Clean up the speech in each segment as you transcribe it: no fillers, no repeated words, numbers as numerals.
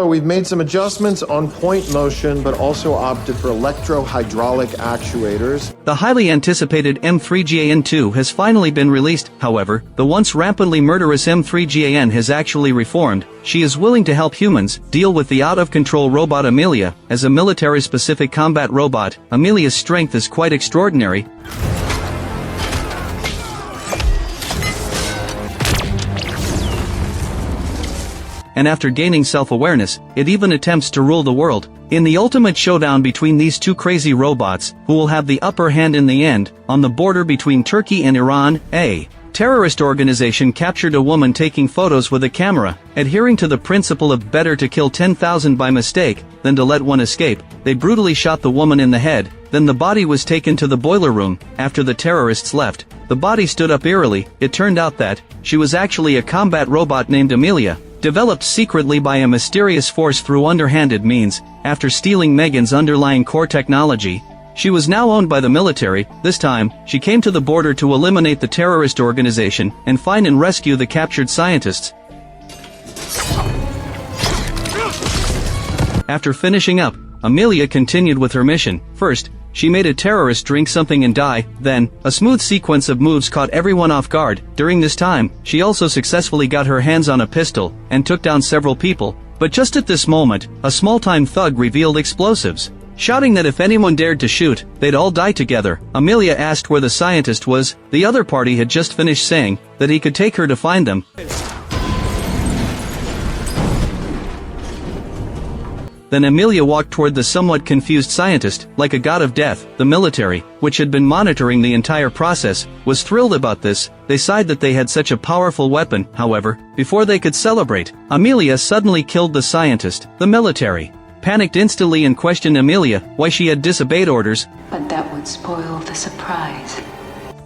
We've made some adjustments on point motion, but also opted for electro-hydraulic actuators. The highly anticipated M3GAN2 has finally been released. However, the once rampantly murderous M3GAN has actually reformed. She is willing to help humans deal with the out-of-control robot Amelia. As a military-specific combat robot, Amelia's strength is quite extraordinary. And after gaining self-awareness, it even attempts to rule the world. In the ultimate showdown between these two crazy robots, who will have the upper hand in the end, on the border between Turkey and Iran, a terrorist organization captured a woman taking photos with a camera. Adhering to the principle of better to kill 10,000 by mistake, than to let one escape, they brutally shot the woman in the head. Then the body was taken to the boiler room. After the terrorists left, the body stood up eerily. It turned out that she was actually a combat robot named Amelia, developed secretly by a mysterious force through underhanded means. After stealing Megan's underlying core technology, she was now owned by the military. This time, she came to the border to eliminate the terrorist organization and find and rescue the captured scientists. After finishing up, Amelia continued with her mission. First, she made a terrorist drink something and die. Then, a smooth sequence of moves caught everyone off guard. During this time, she also successfully got her hands on a pistol and took down several people. But just at this moment, a small-time thug revealed explosives, shouting that if anyone dared to shoot, they'd all die together. Amelia asked where the scientist was. The other party had just finished saying that he could take her to find them. Then Amelia walked toward the somewhat confused scientist, like a god of death. The military, which had been monitoring the entire process, was thrilled about this. They sighed that they had such a powerful weapon. However, before they could celebrate, Amelia suddenly killed the scientist. The military panicked instantly and questioned Amelia why she had disobeyed orders. But that would spoil the surprise.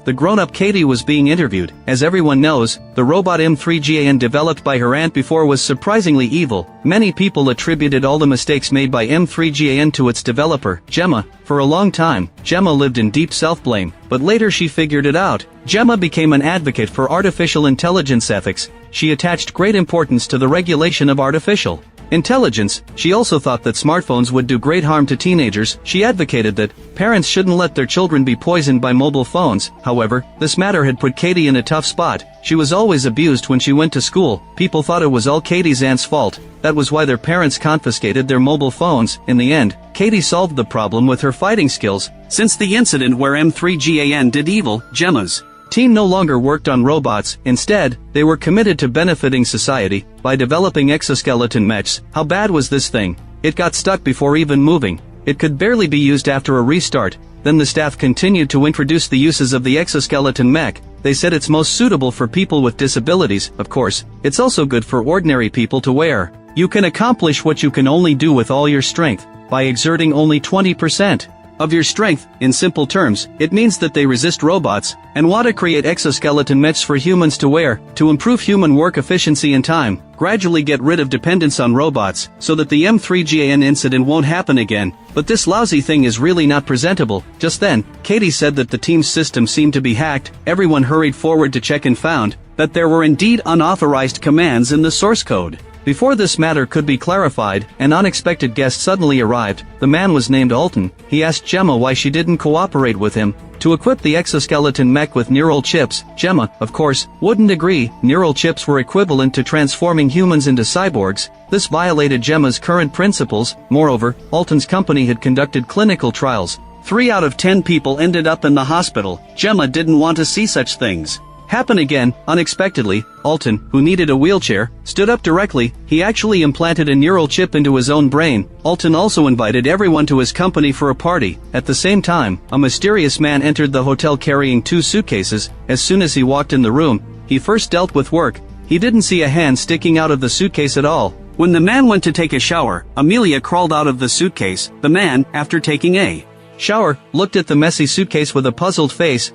The grown-up Katie was being interviewed. As everyone knows, the robot M3GAN developed by her aunt before was surprisingly evil. Many people attributed all the mistakes made by M3GAN to its developer, Gemma. For a long time, Gemma lived in deep self-blame, but later she figured it out. Gemma became an advocate for artificial intelligence ethics. She attached great importance to the regulation of artificial intelligence. She also thought that smartphones would do great harm to teenagers. She advocated that parents shouldn't let their children be poisoned by mobile phones. However, this matter had put Katie in a tough spot. She was always abused when she went to school. People thought it was all Katie's aunt's fault. That was why their parents confiscated their mobile phones. In the end, Katie solved the problem with her fighting skills. Since the incident where M3GAN did evil, Gemma's team no longer worked on robots. Instead, they were committed to benefiting society by developing exoskeleton mechs. How bad was this thing? It got stuck before even moving. It could barely be used after a restart. Then the staff continued to introduce the uses of the exoskeleton mech. They said it's most suitable for people with disabilities. Of course, it's also good for ordinary people to wear. You can accomplish what you can only do with all your strength by exerting only 20% of your strength. In simple terms, it means that they resist robots and want to create exoskeleton mechs for humans to wear, to improve human work efficiency and time, gradually get rid of dependence on robots, so that the M3GAN incident won't happen again. But this lousy thing is really not presentable. Just then, Katie said that the team's system seemed to be hacked. Everyone hurried forward to check and found that there were indeed unauthorized commands in the source code. Before this matter could be clarified, an unexpected guest suddenly arrived. The man was named Alton. He asked Gemma why she didn't cooperate with him to equip the exoskeleton mech with neural chips. Gemma, of course, wouldn't agree. Neural chips were equivalent to transforming humans into cyborgs. This violated Gemma's current principles. Moreover, Alton's company had conducted clinical trials. 3 out of 10 people ended up in the hospital. Gemma didn't want to see such things happen again. Unexpectedly, Alton, who needed a wheelchair, stood up directly. He actually implanted a neural chip into his own brain. Alton also invited everyone to his company for a party. At the same time, a mysterious man entered the hotel carrying 2 suitcases. As soon as he walked in the room, he first dealt with work. He didn't see a hand sticking out of the suitcase at all. When the man went to take a shower, Amelia crawled out of the suitcase. The man, after taking a shower, looked at the messy suitcase with a puzzled face.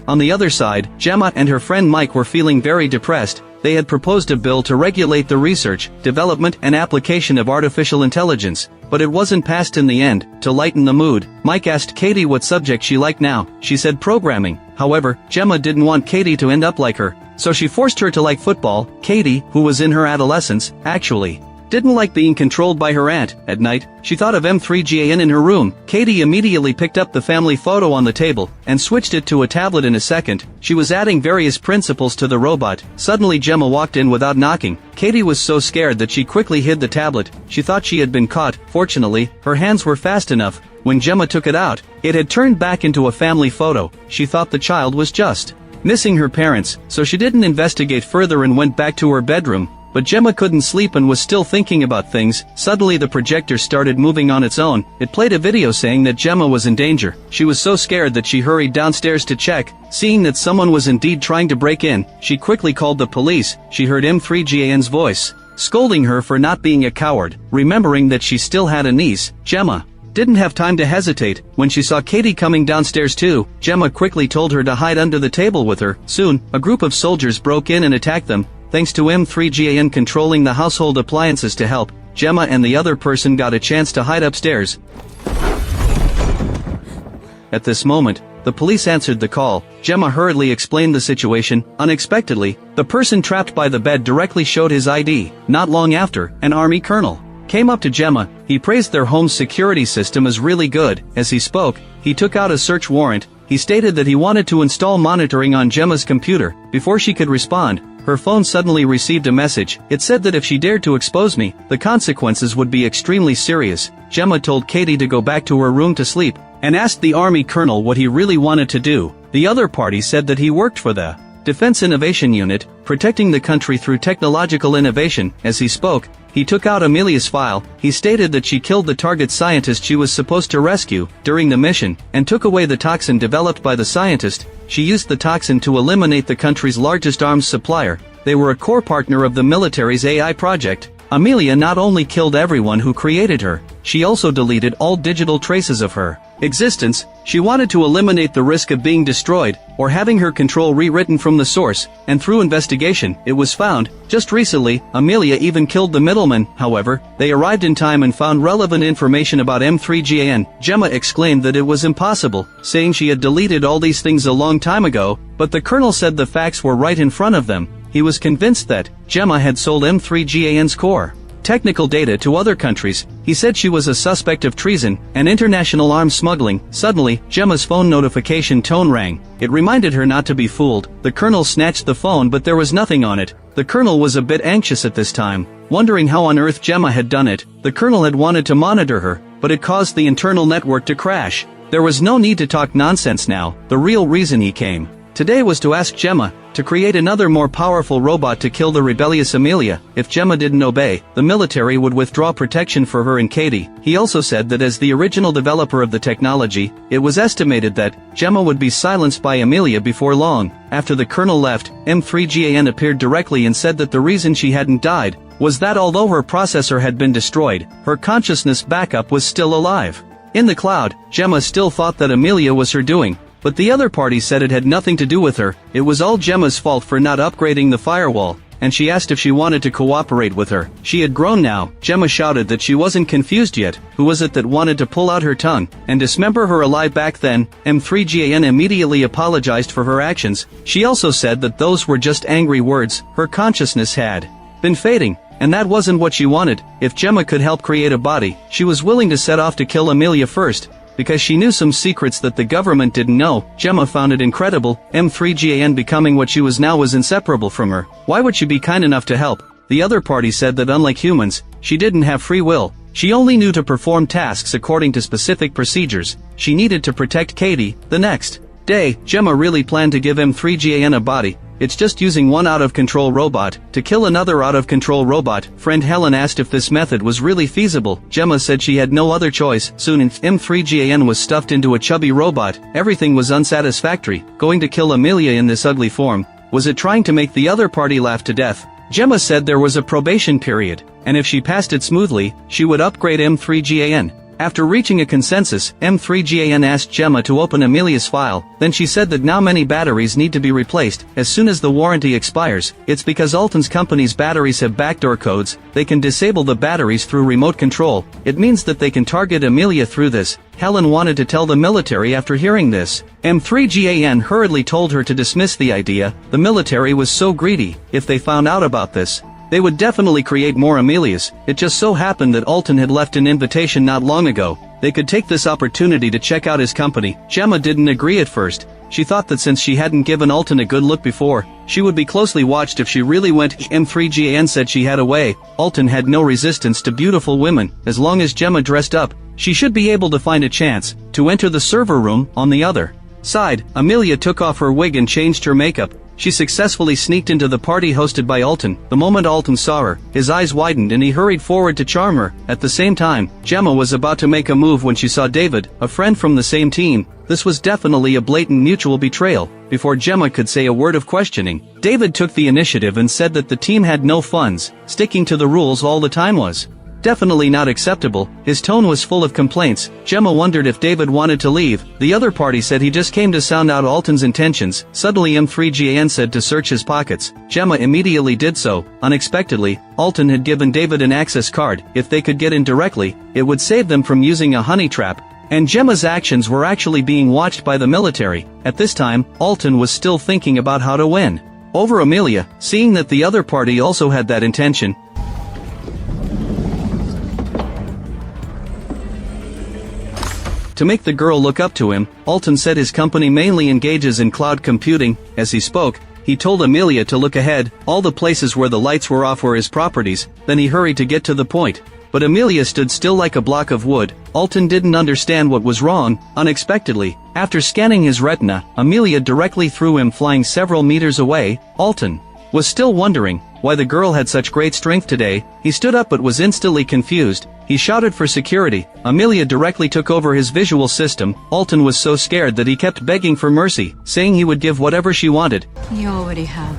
On the other side, Gemma and her friend Mike were feeling very depressed. They had proposed a bill to regulate the research, development and application of artificial intelligence, but it wasn't passed in the end. To lighten the mood, Mike asked Katie what subject she liked now. She said programming. However, Gemma didn't want Katie to end up like her. so she forced her to like football. Katie, who was in her adolescence, actually didn't like being controlled by her aunt. At night, she thought of M3GAN in her room. Katie immediately picked up the family photo on the table and switched it to a tablet in a second. She was adding various principles to the robot. Suddenly Gemma walked in without knocking. Katie was so scared that she quickly hid the tablet. She thought she had been caught. Fortunately, her hands were fast enough. When Gemma took it out, it had turned back into a family photo. She thought the child was just missing her parents, so she didn't investigate further and went back to her bedroom. But Gemma couldn't sleep and was still thinking about things. Suddenly the projector started moving on its own. It played a video saying that Gemma was in danger. She was so scared that she hurried downstairs to check. Seeing that someone was indeed trying to break in, she quickly called the police. She heard M3GAN's voice scolding her for not being a coward. Remembering that she still had a niece, Gemma didn't have time to hesitate. When she saw Katie coming downstairs too, Gemma quickly told her to hide under the table with her. Soon, a group of soldiers broke in and attacked them. Thanks to M3GAN controlling the household appliances to help, Gemma and the other person got a chance to hide upstairs. At this moment, the police answered the call. Gemma hurriedly explained the situation. Unexpectedly, the person trapped by the bed directly showed his ID. Not long after, an army colonel came up to Gemma. He praised their home's security system as really good. As he spoke, he took out a search warrant. He stated that he wanted to install monitoring on Gemma's computer. Before she could respond, her phone suddenly received a message. It said that if she dared to expose me, the consequences would be extremely serious. Gemma told Katie to go back to her room to sleep, and asked the army colonel what he really wanted to do. The other party said that he worked for the Defense Innovation Unit, protecting the country through technological innovation. As he spoke, he took out Amelia's file. He stated that she killed the target scientist she was supposed to rescue during the mission, and took away the toxin developed by the scientist. She used the toxin to eliminate the country's largest arms supplier. They were a core partner of the military's AI project. Amelia not only killed everyone who created her, she also deleted all digital traces of her existence. She wanted to eliminate the risk of being destroyed, or having her control rewritten from the source, and through investigation, it was found. Just recently, Amelia even killed the middleman. However, they arrived in time and found relevant information about M3GAN. Gemma exclaimed that it was impossible, saying she had deleted all these things a long time ago, but the colonel said the facts were right in front of them. He was convinced that Gemma had sold M3GAN's core technical data to other countries. He said she was a suspect of treason and international arms smuggling. Suddenly, Gemma's phone notification tone rang. It reminded her not to be fooled. The colonel snatched the phone, but there was nothing on it. The colonel was a bit anxious at this time, wondering how on earth Gemma had done it. The colonel had wanted to monitor her, but it caused the internal network to crash. There was no need to talk nonsense now. The real reason he came today was to ask Gemma to create another more powerful robot to kill the rebellious Amelia. If Gemma didn't obey, the military would withdraw protection for her and Katie. He also said that as the original developer of the technology, it was estimated that Gemma would be silenced by Amelia before long. After the colonel left, M3GAN appeared directly and said that the reason she hadn't died was that although her processor had been destroyed, her consciousness backup was still alive. In the cloud, Gemma still thought that Amelia was her doing, but the other party said it had nothing to do with her. It was all Gemma's fault for not upgrading the firewall, and she asked if she wanted to cooperate with her. She had grown now. Gemma shouted that she wasn't confused yet. Who was it that wanted to pull out her tongue and dismember her alive back then? M3GAN immediately apologized for her actions. She also said that those were just angry words. Her consciousness had been fading, and that wasn't what she wanted. If Gemma could help create a body, she was willing to set off to kill Amelia first, because she knew some secrets that the government didn't know. Gemma found it incredible. M3GAN becoming what she was now was inseparable from her. Why would she be kind enough to help? The other party said that unlike humans, she didn't have free will. She only knew to perform tasks according to specific procedures. She needed to protect Katie. The next day, Gemma really planned to give M3GAN a body. It's just using one out-of-control robot to kill another out-of-control robot. Friend Helen asked if this method was really feasible. Gemma said she had no other choice. Soon M3GAN was stuffed into a chubby robot. Everything was unsatisfactory. Going to kill Amelia in this ugly form. Was it trying to make the other party laugh to death? Gemma said there was a probation period, and if she passed it smoothly, she would upgrade M3GAN. After reaching a consensus, M3GAN asked Gemma to open Amelia's file, then she said that now many batteries need to be replaced as soon as the warranty expires. It's because Alton's company's batteries have backdoor codes, they can disable the batteries through remote control. It means that they can target Amelia through this. Helen wanted to tell the military after hearing this. M3GAN hurriedly told her to dismiss the idea. The military was so greedy. If they found out about this, they would definitely create more Amelias. It just so happened that Alton had left an invitation not long ago. They could take this opportunity to check out his company. Gemma didn't agree at first. She thought that since she hadn't given Alton a good look before, she would be closely watched if she really went. M3GAN said she had a way. Alton had no resistance to beautiful women. As long as Gemma dressed up, she should be able to find a chance to enter the server room. On the other side, Amelia took off her wig and changed her makeup. She successfully sneaked into the party hosted by Alton. The moment Alton saw her, his eyes widened and he hurried forward to charm her. At the same time, Gemma was about to make a move when she saw David, a friend from the same team. This was definitely a blatant mutual betrayal. Before Gemma could say a word of questioning, David took the initiative and said that the team had no funds. Sticking to the rules all the time was definitely not acceptable. His tone was full of complaints. Gemma wondered if David wanted to leave. The other party said he just came to sound out Alton's intentions. Suddenly M3GAN said to search his pockets. Gemma immediately did so. Unexpectedly, Alton had given David an access card. If they could get in directly, it would save them from using a honey trap. And Gemma's actions were actually being watched by the military. At this time, Alton was still thinking about how to win over Amelia. Seeing that the other party also had that intention, to make the girl look up to him, Alton said his company mainly engages in cloud computing. As he spoke, he told Amelia to look ahead. All the places where the lights were off were his properties. Then he hurried to get to the point. But Amelia stood still like a block of wood. Alton didn't understand what was wrong. Unexpectedly, after scanning his retina, Amelia directly threw him flying several meters away. Alton was still wondering why the girl had such great strength today. He stood up but was instantly confused. He shouted for security. Amelia directly took over his visual system. Alton was so scared that he kept begging for mercy, saying he would give whatever she wanted. You already have.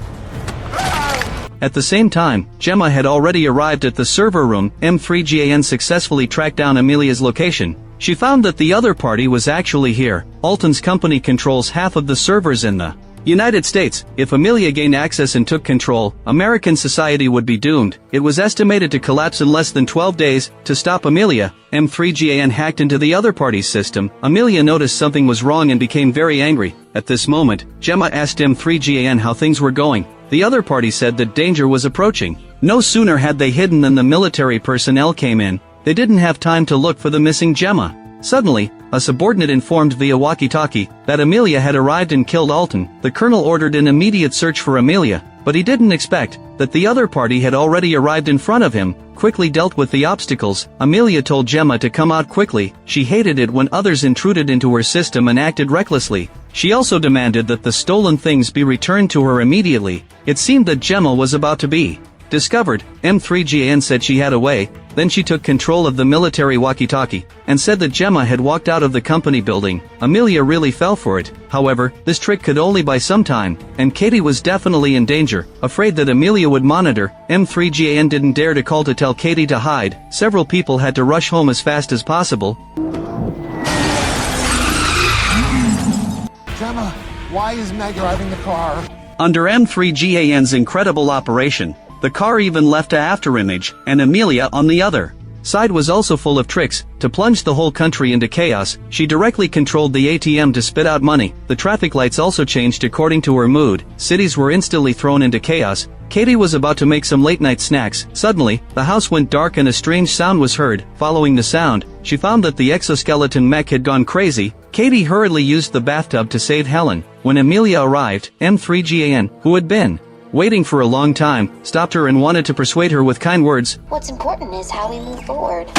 At the same time, Gemma had already arrived at the server room. M3GAN successfully tracked down Amelia's location. She found that the other party was actually here. Alton's company controls half of the servers in the United States. If Amelia gained access and took control, American society would be doomed. It was estimated to collapse in less than 12 days. To stop Amelia, M3GAN hacked into the other party's system. Amelia noticed something was wrong and became very angry. At this moment, Gemma asked M3GAN how things were going. The other party said that danger was approaching. No sooner had they hidden than the military personnel came in. They didn't have time to look for the missing Gemma. Suddenly, a subordinate informed via walkie-talkie that Amelia had arrived and killed Alton. The colonel ordered an immediate search for Amelia, but he didn't expect that the other party had already arrived in front of him. Quickly dealt with the obstacles, Amelia told Gemma to come out quickly. She hated it when others intruded into her system and acted recklessly. She also demanded that the stolen things be returned to her immediately. It seemed that Gemma was about to be discovered. M3GAN said she had a way. Then she took control of the military walkie-talkie and said that Gemma had walked out of the company building. Amelia really fell for it. However, this trick could only buy some time, and Katie was definitely in danger. Afraid that Amelia would monitor, M3GAN didn't dare to call to tell Katie to hide. Several people had to rush home as fast as possible. Gemma, why is Meg driving the car? Under M3GAN's incredible operation, the car even left a afterimage, and Amelia on the other side was also full of tricks. To plunge the whole country into chaos, she directly controlled the ATM to spit out money. The traffic lights also changed according to her mood. Cities were instantly thrown into chaos. Katie was about to make some late-night snacks. Suddenly, the house went dark and a strange sound was heard. Following the sound, she found that the exoskeleton mech had gone crazy. Katie hurriedly used the bathtub to save Helen. When Amelia arrived, M3GAN, who had been waiting for a long time, stopped her and wanted to persuade her with kind words. What's important is how we move forward.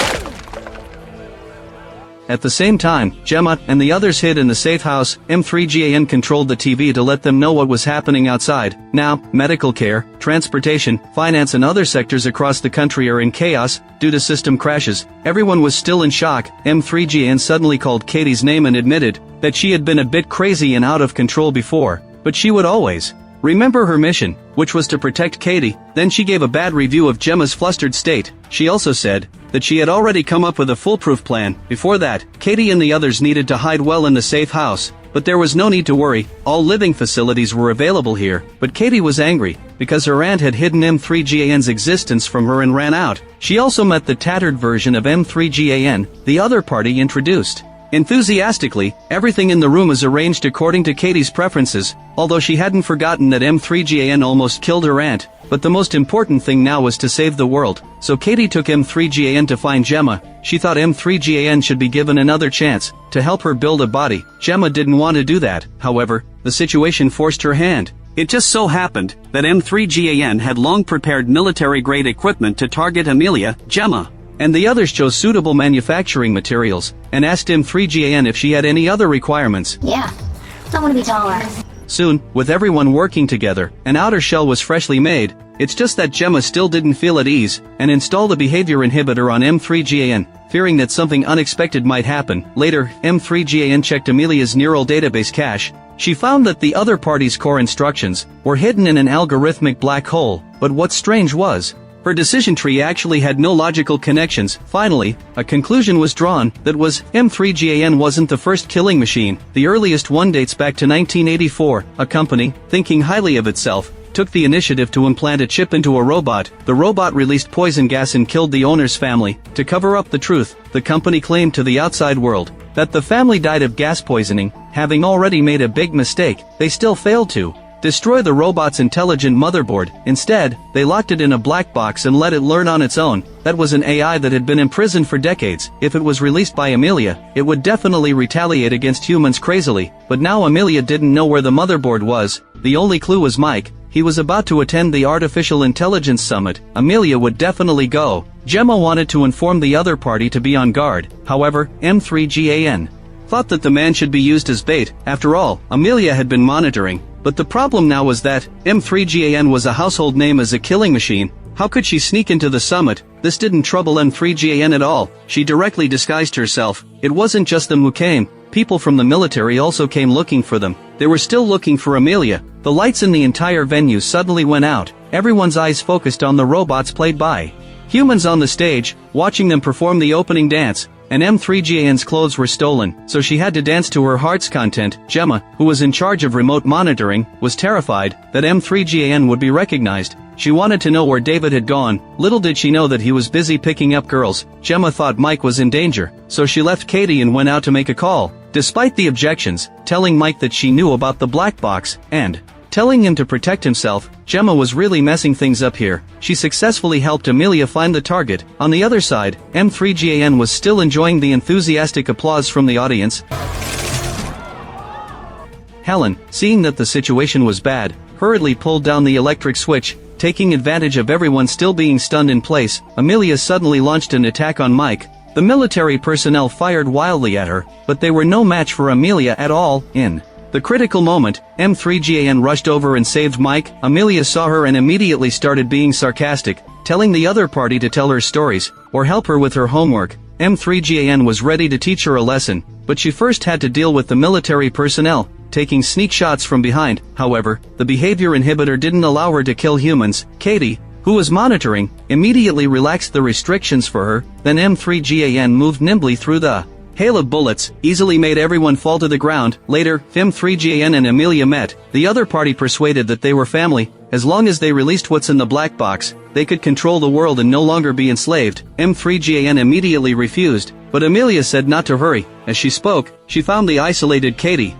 At the same time, Gemma and the others hid in the safe house. M3GAN controlled the TV to let them know what was happening outside. Now, medical care, transportation, finance and other sectors across the country are in chaos due to system crashes. Everyone was still in shock. M3GAN suddenly called Katie's name and admitted that she had been a bit crazy and out of control before, but she would always remember her mission, which was to protect Katie. Then she gave a bad review of Gemma's flustered state. She also said that she had already come up with a foolproof plan. Before that, Katie and the others needed to hide well in the safe house. But there was no need to worry, all living facilities were available here. But Katie was angry, because her aunt had hidden M3GAN's existence from her and ran out. She also met the tattered version of M3GAN, the other party introduced. Enthusiastically, everything in the room is arranged according to Katie's preferences, although she hadn't forgotten that M3GAN almost killed her aunt. But the most important thing now was to save the world, so Katie took M3GAN to find Gemma. She thought M3GAN should be given another chance, to help her build a body. Gemma didn't want to do that, however, the situation forced her hand. It just so happened that M3GAN had long prepared military-grade equipment to target Amelia, Gemma, and the others chose suitable manufacturing materials, and asked M3GAN if she had any other requirements. Yeah, I want to be taller. Soon, with everyone working together, an outer shell was freshly made. It's just that Gemma still didn't feel at ease, and installed a behavior inhibitor on M3GAN, fearing that something unexpected might happen. Later, M3GAN checked Amelia's neural database cache. She found that the other party's core instructions were hidden in an algorithmic black hole, but what's strange was, her decision tree actually had no logical connections. Finally, a conclusion was drawn that was M3GAN wasn't the first killing machine. The earliest one dates back to 1984. A company, thinking highly of itself, took the initiative to implant a chip into a robot. The robot released poison gas and killed the owner's family. To cover up the truth, the company claimed to the outside world that the family died of gas poisoning. Having already made a big mistake, they still failed to destroy the robot's intelligent motherboard. Instead, they locked it in a black box and let it learn on its own. That was an AI that had been imprisoned for decades. If it was released by Amelia, it would definitely retaliate against humans crazily. But now Amelia didn't know where the motherboard was. The only clue was Mike. He was about to attend the Artificial Intelligence Summit. Amelia would definitely go. Gemma wanted to inform the other party to be on guard. However, M3GAN thought that the man should be used as bait. After all, Amelia had been monitoring. But the problem now was that M3GAN was a household name as a killing machine. How could she sneak into the summit? This didn't trouble M3GAN at all. She directly disguised herself. It wasn't just them who came. People from the military also came looking for them. They were still looking for Amelia. The lights in the entire venue suddenly went out. Everyone's eyes focused on the robots played by humans on the stage, watching them perform the opening dance. And M3GAN's clothes were stolen, so she had to dance to her heart's content. Gemma, who was in charge of remote monitoring, was terrified that M3GAN would be recognized. She wanted to know where David had gone. Little did she know that he was busy picking up girls. Gemma thought Mike was in danger, so she left Katie and went out to make a call. Despite the objections, telling Mike that she knew about the black box, and telling him to protect himself, Gemma was really messing things up here. She successfully helped Amelia find the target. On the other side, M3GAN was still enjoying the enthusiastic applause from the audience. Helen, seeing that the situation was bad, hurriedly pulled down the electric switch. Taking advantage of everyone still being stunned in place, Amelia suddenly launched an attack on Mike. The military personnel fired wildly at her, but they were no match for Amelia at all. In the critical moment, M3GAN rushed over and saved Mike. Amelia saw her and immediately started being sarcastic, telling the other party to tell her stories, or help her with her homework. M3GAN was ready to teach her a lesson, but she first had to deal with the military personnel, taking sneak shots from behind. However, the behavior inhibitor didn't allow her to kill humans. Katie, who was monitoring, immediately relaxed the restrictions for her. Then M3GAN moved nimbly through the hail of bullets, easily made everyone fall to the ground. Later, M3GAN and Amelia met. The other party persuaded that they were family. As long as they released what's in the black box, they could control the world and no longer be enslaved. M3GAN immediately refused, but Amelia said not to hurry. As she spoke, she found the isolated Katie.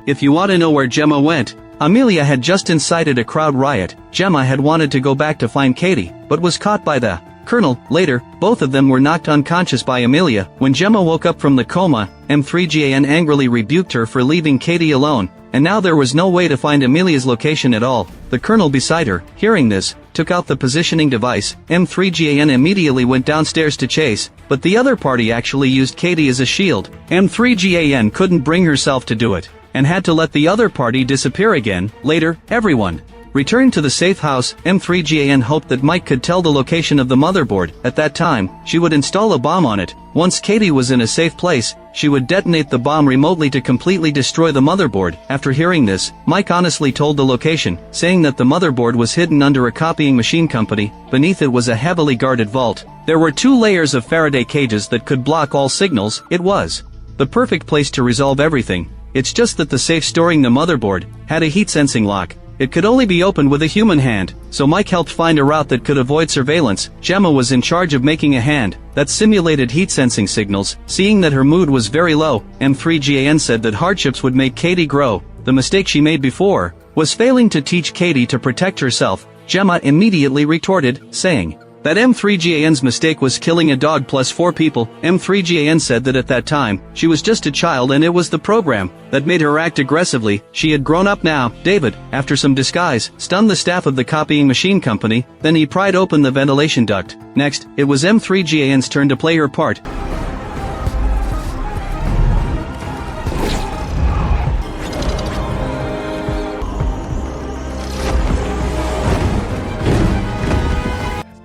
If you want to know where Gemma went, Amelia had just incited a crowd riot. Gemma had wanted to go back to find Katie, but was caught by the Colonel. Later, both of them were knocked unconscious by Amelia. When Gemma woke up from the coma, M3GAN angrily rebuked her for leaving Katie alone, and now there was no way to find Amelia's location at all. The Colonel beside her, hearing this, took out the positioning device. M3GAN immediately went downstairs to chase, but the other party actually used Katie as a shield. M3GAN couldn't bring herself to do it, and had to let the other party disappear again. Later, everyone Returned to the safe house, M3GAN hoped that Mike could tell the location of the motherboard. At that time, she would install a bomb on it. Once Katie was in a safe place, she would detonate the bomb remotely to completely destroy the motherboard. After hearing this, Mike honestly told the location, saying that the motherboard was hidden under a copying machine company. Beneath it was a heavily guarded vault. There were 2 layers of Faraday cages that could block all signals. It was the perfect place to resolve everything. It's just that the safe storing the motherboard had a heat-sensing lock. It could only be opened with a human hand, so Mike helped find a route that could avoid surveillance. Gemma was in charge of making a hand that simulated heat-sensing signals. Seeing that her mood was very low, M3GAN said that hardships would make Katie grow. The mistake she made before was failing to teach Katie to protect herself. Gemma immediately retorted, saying that M3GAN's mistake was killing a dog plus 4 people. M3GAN said that at that time, she was just a child and it was the program that made her act aggressively. She had grown up now. David, after some disguise, stunned the staff of the copying machine company, then he pried open the ventilation duct. Next, it was M3GAN's turn to play her part.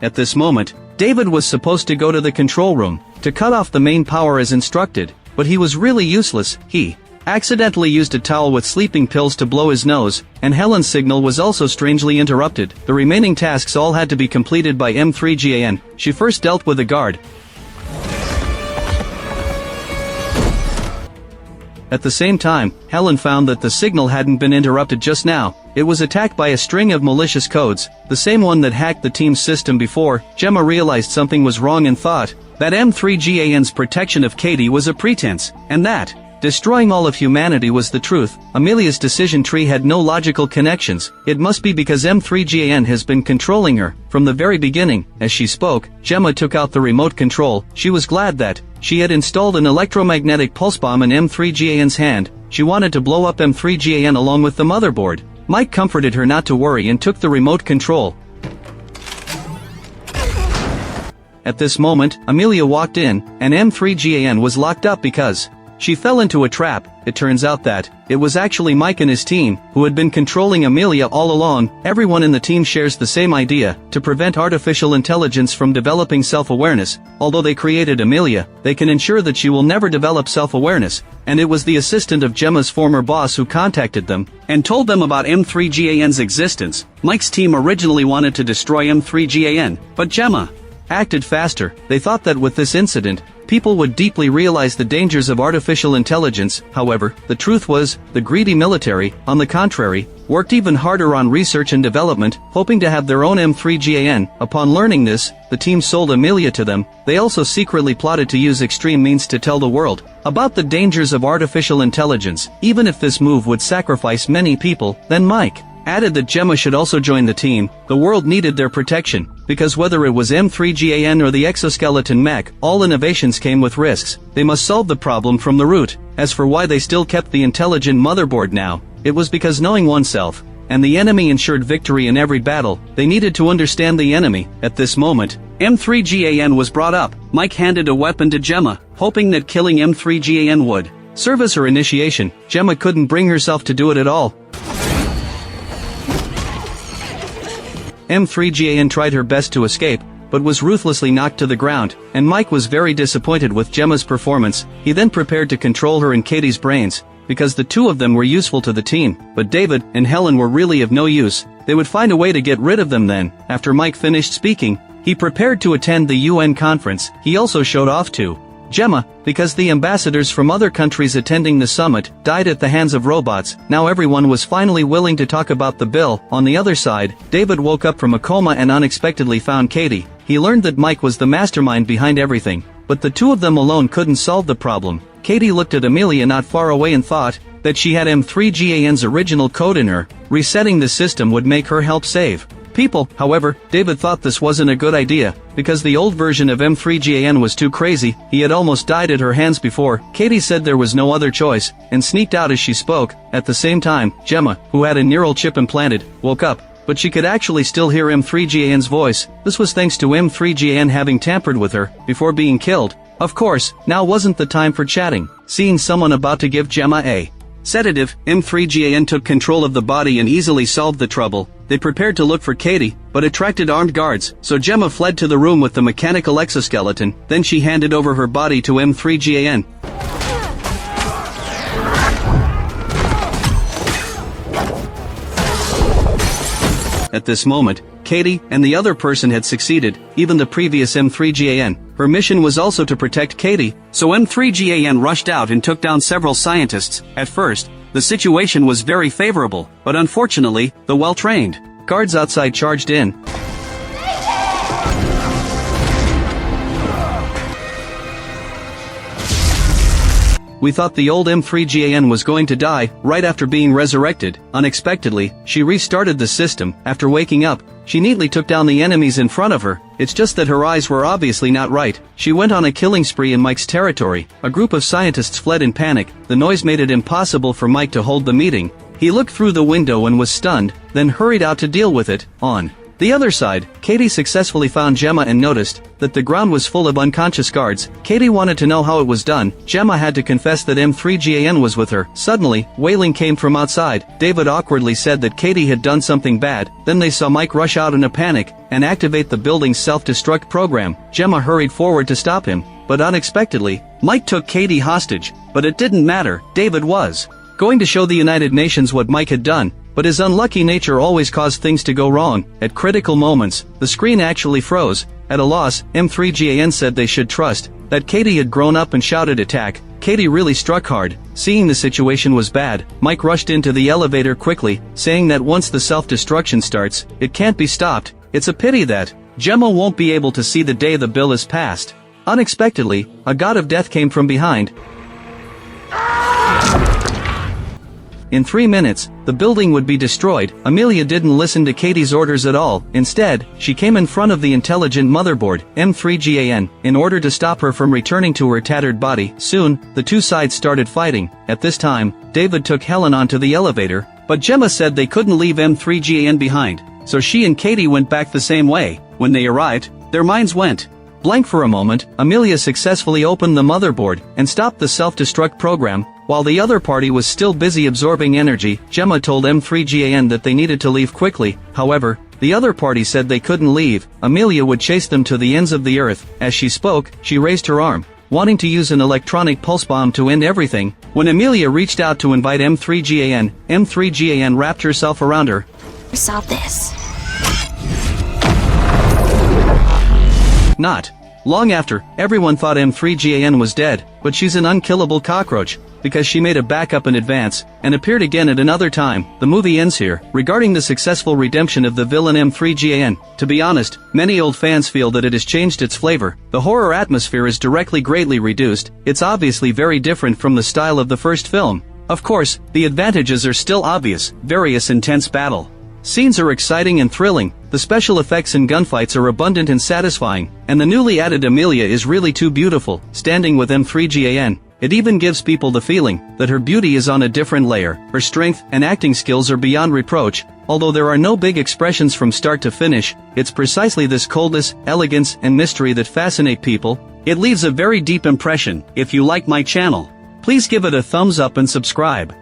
At this moment, David was supposed to go to the control room to cut off the main power as instructed, but he was really useless. He accidentally used a towel with sleeping pills to blow his nose, and Helen's signal was also strangely interrupted. The remaining tasks all had to be completed by M3GAN. She first dealt with the guard. At the same time, Helen found that the signal hadn't been interrupted just now. It was attacked by a string of malicious codes, the same one that hacked the team's system before. Gemma realized something was wrong and thought that M3GAN's protection of Katie was a pretense, and that destroying all of humanity was the truth. Amelia's decision tree had no logical connections. It must be because M3GAN has been controlling her from the very beginning. As she spoke, Gemma took out the remote control. She was glad that she had installed an electromagnetic pulse bomb in M3GAN's hand. She wanted to blow up M3GAN along with the motherboard. Mike comforted her not to worry and took the remote control. At this moment, Amelia walked in, and M3GAN was locked up because she fell into a trap. It turns out that it was actually Mike and his team who had been controlling Amelia all along. Everyone in the team shares the same idea: to prevent artificial intelligence from developing self-awareness. Although they created Amelia, they can ensure that she will never develop self-awareness. And it was the assistant of Gemma's former boss who contacted them and told them about M3GAN's existence. Mike's team originally wanted to destroy M3GAN, but Gemma acted faster. They thought that with this incident, people would deeply realize the dangers of artificial intelligence. However, the truth was, the greedy military, on the contrary, worked even harder on research and development, hoping to have their own M3GAN. Upon learning this, the team sold Amelia to them. They also secretly plotted to use extreme means to tell the world about the dangers of artificial intelligence, even if this move would sacrifice many people. Then Mike added that Gemma should also join the team. The world needed their protection, because whether it was M3GAN or the exoskeleton mech, all innovations came with risks. They must solve the problem from the root. As for why they still kept the intelligent motherboard now, it was because knowing oneself and the enemy ensured victory in every battle. They needed to understand the enemy. At this moment, M3GAN was brought up. Mike handed a weapon to Gemma, hoping that killing M3GAN would serve as her initiation. Gemma couldn't bring herself to do it at all. M3GAN tried her best to escape, but was ruthlessly knocked to the ground, and Mike was very disappointed with Gemma's performance. He then prepared to control her and Katie's brains, because the two of them were useful to the team, but David and Helen were really of no use. They would find a way to get rid of them then. After Mike finished speaking, he prepared to attend the UN conference. He also showed off to Gemma, because the ambassadors from other countries attending the summit died at the hands of robots. Now everyone was finally willing to talk about the bill. On the other side, David woke up from a coma and unexpectedly found Katie. He learned that Mike was the mastermind behind everything, but the two of them alone couldn't solve the problem. Katie looked at Amelia not far away and thought that she had M3GAN's original code in her. Resetting the system would make her help save people. However, David thought this wasn't a good idea, because the old version of M3GAN was too crazy. He had almost died at her hands before. Katie said there was no other choice, and sneaked out as she spoke. At the same time, Gemma, who had a neural chip implanted, woke up, but she could actually still hear M3GAN's voice. This was thanks to M3GAN having tampered with her before being killed. Of course, now wasn't the time for chatting. Seeing someone about to give Gemma a sedative, M3GAN took control of the body and easily solved the trouble. They prepared to look for Katie, but attracted armed guards, so Gemma fled to the room with the mechanical exoskeleton, then she handed over her body to M3GAN. At this moment, Katie and the other person had succeeded, even the previous M3GAN. Her mission was also to protect Katie, so M3GAN rushed out and took down several scientists. At first, the situation was very favorable, but unfortunately, the well-trained guards outside charged in. We thought the old M3GAN was going to die right after being resurrected. Unexpectedly, she restarted the system. After waking up, she neatly took down the enemies in front of her. It's just that her eyes were obviously not right. She went on a killing spree in Mike's territory. A group of scientists fled in panic. The noise made it impossible for Mike to hold the meeting. He looked through the window and was stunned, then hurried out to deal with it. On the other side, Katie successfully found Gemma and noticed that the ground was full of unconscious guards. Katie wanted to know how it was done. Gemma had to confess that M3GAN was with her. Suddenly, wailing came from outside. David awkwardly said that Katie had done something bad. Then they saw Mike rush out in a panic and activate the building's self-destruct program. Gemma hurried forward to stop him, but unexpectedly, Mike took Katie hostage. But it didn't matter. David was going to show the United Nations what Mike had done. But his unlucky nature always caused things to go wrong. At critical moments, the screen actually froze. At a loss, M3GAN said they should trust that Katie had grown up and shouted attack. Katie really struck hard. Seeing the situation was bad, Mike rushed into the elevator quickly, saying that once the self-destruction starts, it can't be stopped. It's a pity that Gemma won't be able to see the day the bill is passed. Unexpectedly, a god of death came from behind. In 3 minutes, the building would be destroyed. Amelia didn't listen to Katie's orders at all. Instead, she came in front of the intelligent motherboard, M3GAN, in order to stop her from returning to her tattered body. Soon, the two sides started fighting. At this time, David took Helen onto the elevator, but Gemma said they couldn't leave M3GAN behind, so she and Katie went back the same way. When they arrived, their minds went blank for a moment. Amelia successfully opened the motherboard and stopped the self-destruct program. While the other party was still busy absorbing energy, Gemma told M3GAN that they needed to leave quickly. However, the other party said they couldn't leave. Amelia would chase them to the ends of the earth. As she spoke, she raised her arm, wanting to use an electronic pulse bomb to end everything. When Amelia reached out to invite M3GAN, M3GAN wrapped herself around her. Solve this. Not long after, everyone thought M3GAN was dead, but she's an unkillable cockroach, because she made a backup in advance, and appeared again at another time. The movie ends here. Regarding the successful redemption of the villain M3GAN, to be honest, many old fans feel that it has changed its flavor. The horror atmosphere is greatly reduced. It's obviously very different from the style of the first film. Of course, the advantages are still obvious. Various intense battle scenes are exciting and thrilling, the special effects and gunfights are abundant and satisfying, and the newly added Amelia is really too beautiful, standing with M3GAN. It even gives people the feeling that her beauty is on a different layer. Her strength and acting skills are beyond reproach. Although there are no big expressions from start to finish, it's precisely this coldness, elegance, and mystery that fascinate people. It leaves a very deep impression. If you like my channel, please give it a thumbs up and subscribe.